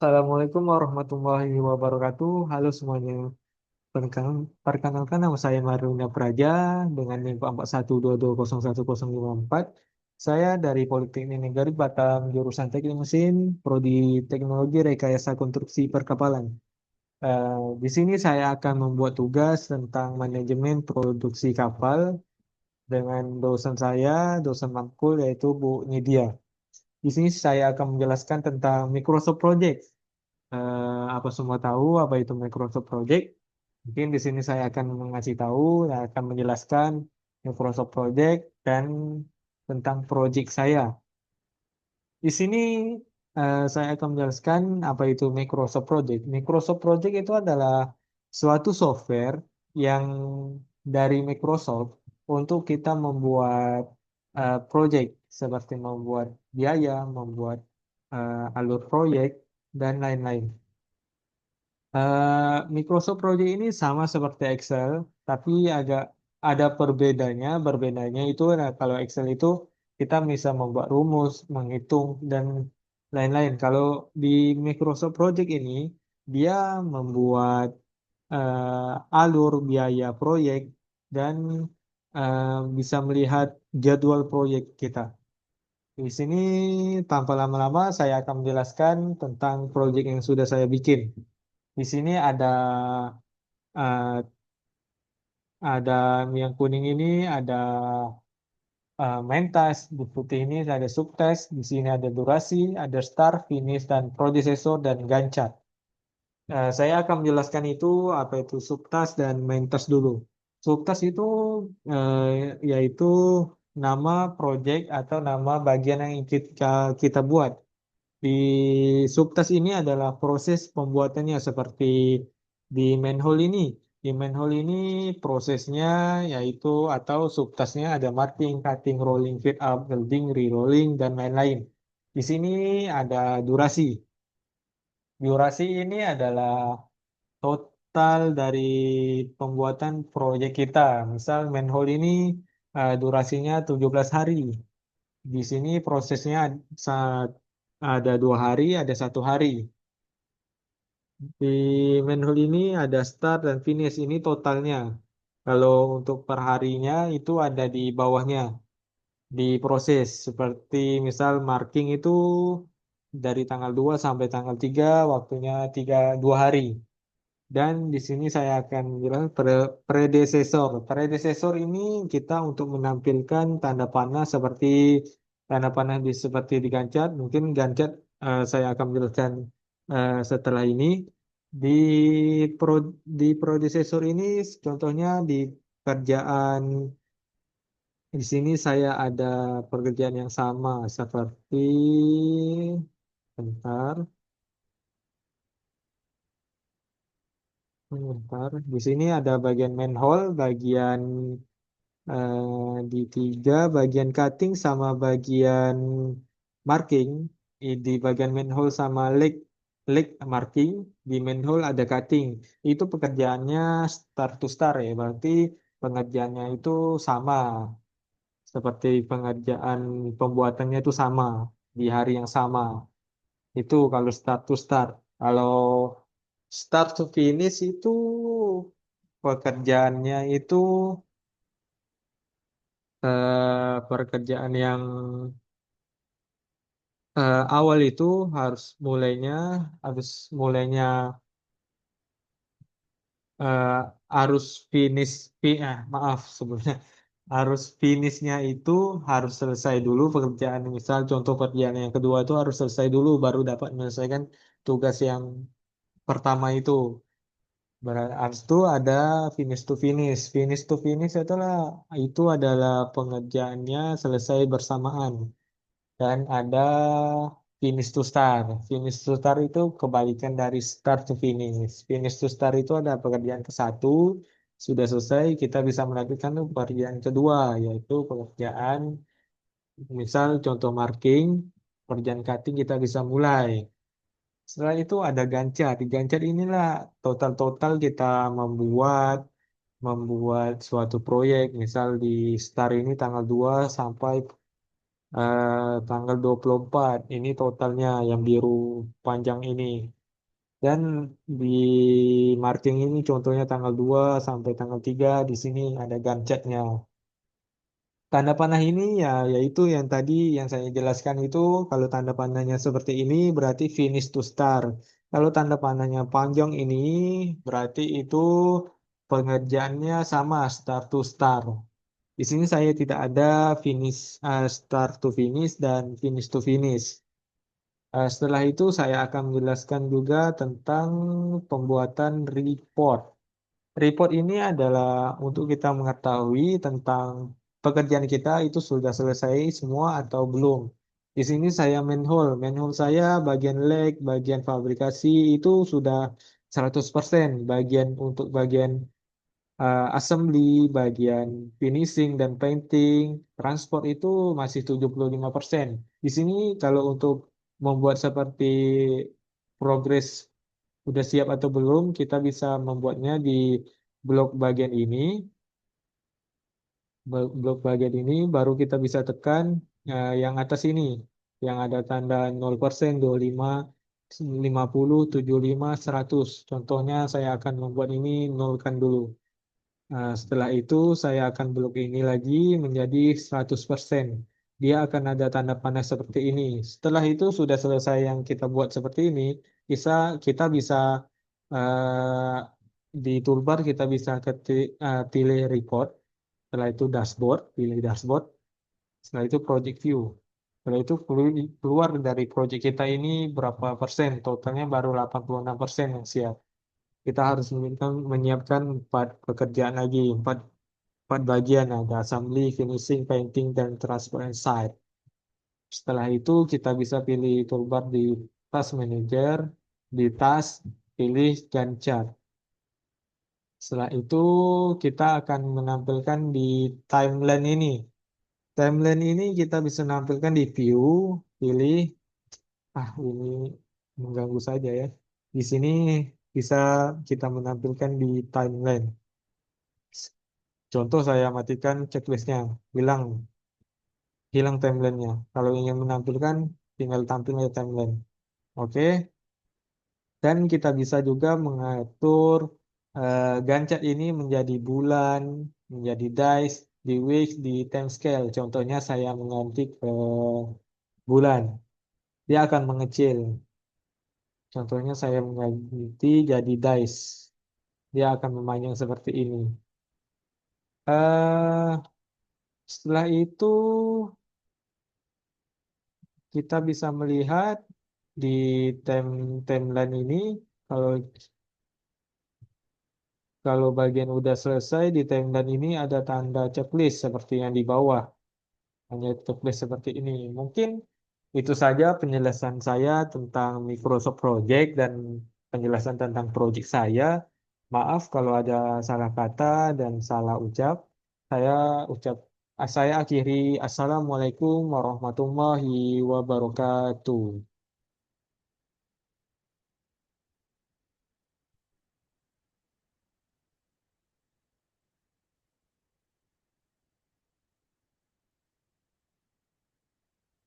Assalamualaikum warahmatullahi wabarakatuh. Halo semuanya. Perkenalkan nama saya Maruna Praja dengan NIM 4122011054. Saya dari Politeknik Negeri Batam, jurusan Teknik Mesin, Prodi Teknologi Rekayasa Konstruksi Perkapalan. Di sini saya akan membuat tugas tentang manajemen produksi kapal dengan dosen saya, dosen matkul yaitu Bu Nidia. Di sini saya akan menjelaskan tentang Microsoft Project. Apa semua tahu apa itu Microsoft Project? Mungkin di sini saya akan mengasih tahu, dan akan menjelaskan Microsoft Project dan tentang project saya. Di sini saya akan menjelaskan apa itu Microsoft Project. Microsoft Project itu adalah suatu software yang dari Microsoft untuk kita membuat project seperti membuat biaya, membuat alur proyek dan lain-lain. Microsoft Project ini sama seperti Excel, tapi agak ada perbedaannya. Berbedanya itu kalau Excel itu kita bisa membuat rumus, menghitung, dan lain-lain. Kalau di Microsoft Project ini, dia membuat alur biaya proyek dan eh, bisa melihat jadwal proyek kita. Di sini tanpa lama-lama saya akan menjelaskan tentang proyek yang sudah saya bikin. Di sini eh, ada yang kuning ini ada main task, di putih ini ada subtask, di sini ada durasi, ada start, finish, dan predecessor dan Gantt chart. Saya akan menjelaskan itu apa itu subtask dan main task dulu. Subtask itu yaitu nama project atau nama bagian yang kita buat. Di subtask ini adalah proses pembuatannya seperti di manhole ini. Di manhole ini prosesnya yaitu atau subtasknya ada marking, cutting, rolling, fit up, welding, re-rolling, dan lain-lain. Di sini ada durasi. Durasi ini adalah total dari pembuatan proyek kita. Misal manhole ini durasinya 17 hari. Di sini prosesnya saat ada 2 hari, ada 1 hari. Di manhole ini ada start dan finish ini totalnya. Kalau untuk perharinya itu ada di bawahnya, di proses. Seperti misal marking itu dari tanggal 2 sampai tanggal 3, waktunya 2 hari. Dan di sini saya akan bilang predecessor. Predecessor ini kita untuk menampilkan tanda panah seperti tanda panah seperti di Gancat. Mungkin Gancat saya akan menjelaskan setelah ini. Di pro, di predecessor ini contohnya di kerjaan di sini saya ada pekerjaan yang sama seperti bentar, bentar. Di sini ada bagian manhole, bagian di tiga bagian cutting sama bagian marking. Di bagian manhole sama leg marking, di manhole ada cutting. Itu pekerjaannya start to start ya, berarti pengerjaannya itu sama, seperti pengerjaan pembuatannya itu sama di hari yang sama. Itu kalau start to start. Kalau start to finish itu pekerjaannya itu pekerjaan yang awal itu harus mulainya harus mulainya eh, harus finish maaf sebelumnya harus finishnya itu harus selesai dulu pekerjaan, misal contoh pekerjaan yang kedua itu harus selesai dulu baru dapat menyelesaikan tugas yang pertama itu. Habis itu ada finish to finish. Finish to finish itu adalah pengerjaannya selesai bersamaan. Dan ada finish to start. Finish to start itu kebalikan dari start to finish. Finish to start itu ada pekerjaan ke satu, sudah selesai, kita bisa melanjutkan ke pekerjaan kedua, yaitu pekerjaan, misal contoh marking, pekerjaan cutting kita bisa mulai. Setelah itu ada gancat. Di gancat inilah total-total kita membuat membuat suatu proyek. Misal di start ini tanggal 2 sampai tanggal 24. Ini totalnya yang biru panjang ini. Dan di marking ini contohnya tanggal 2 sampai tanggal 3 di sini ada Gantt-nya. Tanda panah ini ya yaitu yang tadi yang saya jelaskan itu kalau tanda panahnya seperti ini berarti finish to start. Kalau tanda panahnya panjang ini berarti itu pengerjaannya sama start to start. Di sini saya tidak ada finish start to finish dan finish to finish. Setelah itu saya akan menjelaskan juga tentang pembuatan report. Report ini adalah untuk kita mengetahui tentang pekerjaan kita itu sudah selesai semua atau belum. Di sini saya manhole. Manhole saya bagian leg, bagian fabrikasi itu sudah 100%. Bagian assembly, bagian finishing dan painting, transport itu masih 75%. Di sini kalau untuk membuat seperti progress udah siap atau belum, kita bisa membuatnya di blok bagian ini. Blok bagian ini baru kita bisa tekan yang atas ini, yang ada tanda 0%, 25, 50, 75, 100. Contohnya saya akan membuat ini nolkan dulu. Setelah itu saya akan blok ini lagi menjadi 100%. Dia akan ada tanda panah seperti ini. Setelah itu sudah selesai yang kita buat seperti ini, bisa kita bisa eh, di toolbar kita bisa pilih report. Setelah itu dashboard, pilih dashboard. Setelah itu project view. Setelah itu keluar dari project kita ini berapa persen. Totalnya baru 86% yang siap. Kita harus menyiapkan 4 pekerjaan lagi, 4 bagian, ada assembly, finishing, painting, dan transparent site. Setelah itu kita bisa pilih toolbar di task manager, di task, pilih Gantt chart. Setelah itu kita akan menampilkan di timeline ini. Timeline ini kita bisa menampilkan di view, pilih, ini mengganggu saja ya. Di sini bisa kita menampilkan di timeline. Contoh saya matikan checklistnya, hilang hilang timelinenya. Kalau ingin menampilkan, tinggal tampil di timeline. Oke, dan kita bisa juga mengatur Gantt chart ini menjadi bulan, menjadi days, di weeks, di time scale. Contohnya saya mengganti ke bulan, dia akan mengecil. Contohnya saya mengganti jadi days, dia akan memanjang seperti ini. eh Setelah itu kita bisa melihat di timeline ini kalau kalau bagian udah selesai di timeline ini ada tanda checklist seperti yang di bawah. Hanya checklist seperti ini. Mungkin itu saja penjelasan saya tentang Microsoft Project dan penjelasan tentang project saya. Maaf kalau ada salah kata dan salah ucap. Saya ucap saya akhiri Assalamualaikum warahmatullahi wabarakatuh.